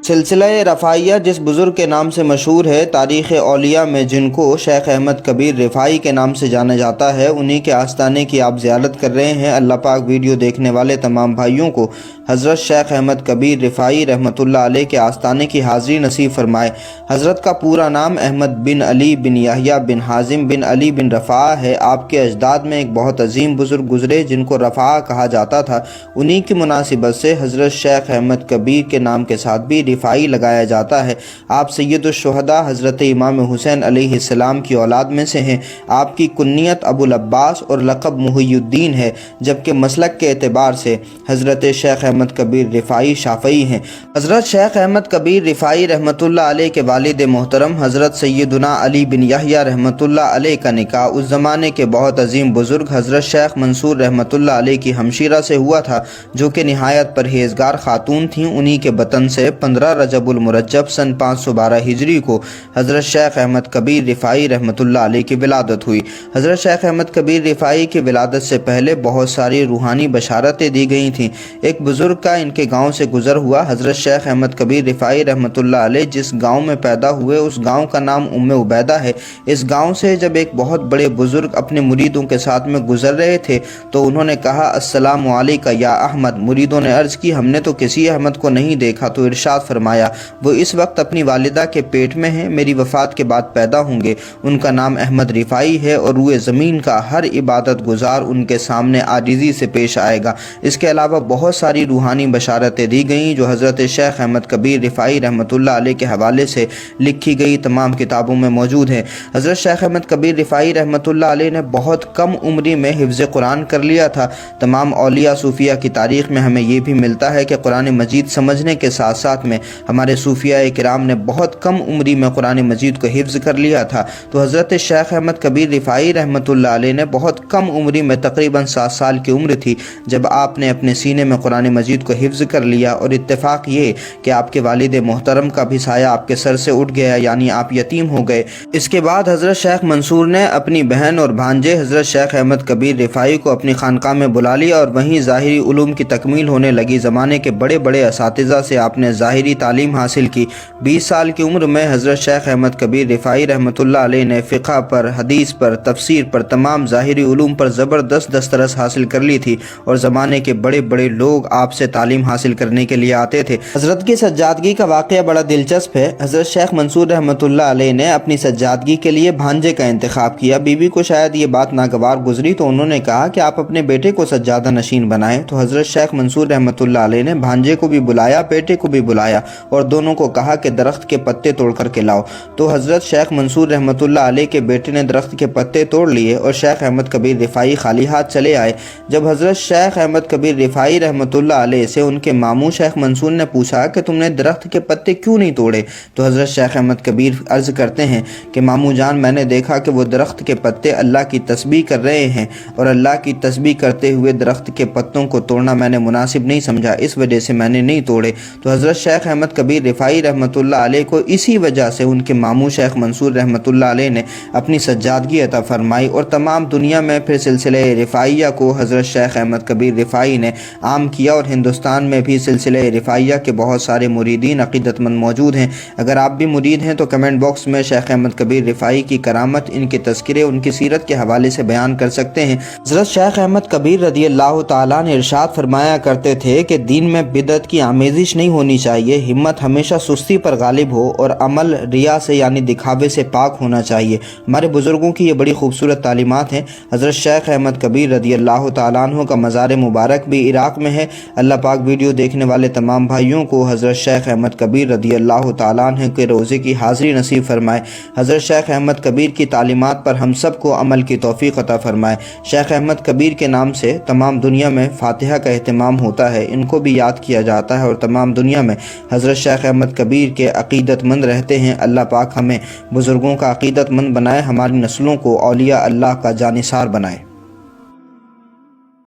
سلسلہ رفاعیہ جس بزرگ کے نام سے مشہور ہے، تاریخ اولیاء میں جن کو شیخ احمد کبیر رفاعی کے نام سے جانا جاتا ہے، انہی کے آستانے کی آپ زیارت کر رہے ہیں۔ اللہ پاک ویڈیو دیکھنے والے تمام بھائیوں کو حضرت شیخ احمد کبیر رفاعی رحمۃ اللہ علیہ کے آستانے کی حاضری نصیب فرمائے۔ حضرت کا پورا نام احمد بن علی بن یحییٰ بن حازم بن علی بن رفاعہ ہے۔ آپ کے اجداد میں ایک بہت عظیم بزرگ گزرے جن کو رفاعہ کہا جاتا تھا، انہی کی مناسبت سے حضرت شیخ احمد کبیر کے نام کے ساتھ بھی رفاعی لگایا جاتا ہے۔ آپ سید الشہداء حضرت امام حسین علیہ السلام کی اولاد میں سے ہیں۔ آپ کی کنیت ابو العباس اور لقب محی الدین ہے، جبکہ مسلک کے اعتبار سے حضرت شیخ احمد کبیر رفاعی شافعی ہیں۔ حضرت شیخ احمد کبیر رفاعی رحمۃ اللہ علیہ کے والد محترم حضرت سیدنا علی بن یحییٰ رحمۃ اللہ علیہ کا نکاح اس زمانے کے بہت عظیم بزرگ حضرت شیخ منصور رحمۃ اللہ علیہ کی ہمشیرہ سے ہوا تھا، جو کہ نہایت پرہیزگار خاتون تھیں۔ انہی کے بطن سے 15 رجب المرجب سن 512 ہجری کو حضرت شیخ احمد کبیر رفاعی رحمۃ اللہ علیہ کی ولادت ہوئی۔ حضرت شیخ احمد کبیر رفاعی کی ولادت سے پہلے بہت ساری روحانی بشارتیں دی گئی تھیں۔ ایک بزرگ کا ان کے گاؤں سے گزر ہوا۔ حضرت شیخ احمد کبیر رفاعی رحمۃ اللہ علیہ جس گاؤں میں پیدا ہوئے، اس گاؤں کا نام ام عبیدہ ہے۔ اس گاؤں سے جب ایک بہت بڑے بزرگ اپنے مریدوں کے ساتھ میں گزر رہے تھے تو انہوں نے کہا، السلام علیکہ یا احمد۔ مریدوں نے عرض کی، ہم نے تو کسی احمد کو نہیں دیکھا۔ تو ارشاد فرمایا، وہ اس وقت اپنی والدہ کے پیٹ میں ہیں، میری وفات کے بعد پیدا ہوں گے۔ ان کا نام احمد رفاعی ہے اور روئے زمین کا ہر عبادت گزار ان کے سامنے عاجزی سے پیش آئے گا۔ اس کے علاوہ بہت ساری روحانی بشارتیں دی گئیں جو حضرت شیخ احمد کبیر رفاعی رحمۃ اللہ علیہ کے حوالے سے لکھی گئی تمام کتابوں میں موجود ہیں۔ حضرت شیخ احمد کبیر رفاعی رحمۃ اللہ علیہ نے بہت کم عمری میں حفظ قرآن کر لیا تھا۔ تمام اولیاء صوفیہ کی تاریخ میں ہمیں یہ بھی ملتا ہے کہ قرآن مجید سمجھنے کے ساتھ ساتھ میں ہمارے صوفیہ کرام نے بہت کم عمری میں قرآن مجید کو حفظ کر لیا تھا۔ تو حضرت شیخ احمد کبیر رفاعی رحمۃ اللہ علیہ نے بہت کم عمری میں تقریباً 7 سال کی عمر تھی جب آپ نے اپنے سینے میں قرآن مجید کو حفظ کر لیا، اور اتفاق یہ کہ آپ کے والد محترم کا بھی سایہ آپ کے سر سے اٹھ گیا، یعنی آپ یتیم ہو گئے۔ اس کے بعد حضرت شیخ منصور نے اپنی بہن اور بھانجے حضرت شیخ احمد کبیر رفاعی کو اپنی خانقاہ میں بلا لیا اور وہیں ظاہری علوم کی تکمیل ہونے لگی۔ زمانے کے بڑے بڑے اساتذہ سے آپ نے ظاہری تعلیم حاصل کی۔ 20 سال کی عمر میں حضرت شیخ احمد کبیر رفاعی رحمۃ اللہ علیہ نے فقہ پر، حدیث پر، تفسیر پر، تمام ظاہری علوم پر زبردست دسترس حاصل کر لی تھی، اور زمانے کے بڑے بڑے لوگ آپ سے تعلیم حاصل کرنے کے لیے آتے تھے۔ حضرت کی سجادگی کا واقعہ بڑا دلچسپ ہے۔ حضرت شیخ منصور رحمۃ اللہ علیہ نے اپنی سجادگی کے لیے بھانجے کا انتخاب کیا۔ بیوی کو شاید یہ بات ناگوار گزری تو انہوں نے کہا کہ آپ اپنے بیٹے کو سجادہ نشین بنائیں۔ تو حضرت شیخ منصور رحمۃ اللہ علیہ نے بھانجے کو بھی بلایا، بیٹے کو بھی بلایا، اور دونوں کو کہا کہ درخت کے پتے توڑ کر کے لاؤ۔ تو حضرت شیخ منصور رحمۃ اللہ علیہ کے بیٹے نے درخت کے پتے توڑ لیے اور شیخ احمد کبیر رفاعی خالی ہاتھ چلے آئے۔ جب حضرت شیخ احمد کبیر رفاعی رحمۃ اللہ علیہ سے ان کے ماموں شیخ منصور نے پوچھا کہ تم نے درخت کے پتے کیوں نہیں توڑے، تو حضرت شیخ احمد کبیر عرض کرتے ہیں کہ ماموں جان، میں نے دیکھا کہ وہ درخت کے پتے اللہ کی تسبیح کر رہے ہیں، اور اللہ کی تسبیح کرتے ہوئے درخت کے پتوں کو توڑنا میں نے مناسب نہیں سمجھا، اس وجہ سے میں نے نہیں توڑے۔ تو حضرت شیخ احمد کبیر رفاعی رحمۃ اللہ علیہ کو اسی وجہ سے ان کے ماموں شیخ منصور رحمۃ اللہ علیہ نے اپنی سجادگی عطا فرمائی، اور تمام دنیا میں پھر سلسلہ رفاعیہ کو حضرت شیخ احمد کبیر رفاعی نے عام کیا، اور ہندوستان میں بھی سلسلہ رفاعیہ کے بہت سارے مریدین عقیدت مند موجود ہیں۔ اگر آپ بھی مرید ہیں تو کمنٹ باکس میں شیخ احمد کبیر رفاعی کی کرامت، ان کے تذکرے، ان کی سیرت کے حوالے سے بیان کر سکتے ہیں۔ حضرت شیخ احمد کبیر رضی اللہ تعالیٰ نے ارشاد فرمایا کرتے تھے کہ دین میں بدعت کی آمیزش نہیں ہونی چاہیے، ہمت ہمیشہ سستی پر غالب ہو، اور عمل ریا سے یعنی دکھاوے سے پاک ہونا چاہیے۔ ہمارے بزرگوں کی یہ بڑی خوبصورت تعلیمات ہیں۔ حضرت شیخ احمد کبیر رضی اللہ تعالیٰ عنہ کا مزار مبارک بھی عراق میں ہے۔ اللہ پاک ویڈیو دیکھنے والے تمام بھائیوں کو حضرت شیخ احمد کبیر رضی اللہ تعالیٰ عنہ کے روضے کی حاضری نصیب فرمائے۔ حضرت شیخ احمد کبیر کی تعلیمات پر ہم سب کو عمل کی توفیق عطا فرمائے۔ شیخ احمد کبیر کے نام سے تمام دنیا میں فاتحہ کا اہتمام ہوتا ہے، ان کو بھی یاد کیا جاتا ہے، اور تمام دنیا میں حضرت شیخ احمد کبیر کے عقیدت مند رہتے ہیں۔ اللہ پاک ہمیں بزرگوں کا عقیدت مند بنائے، ہماری نسلوں کو اولیاء اللہ کا جانثار بنائے۔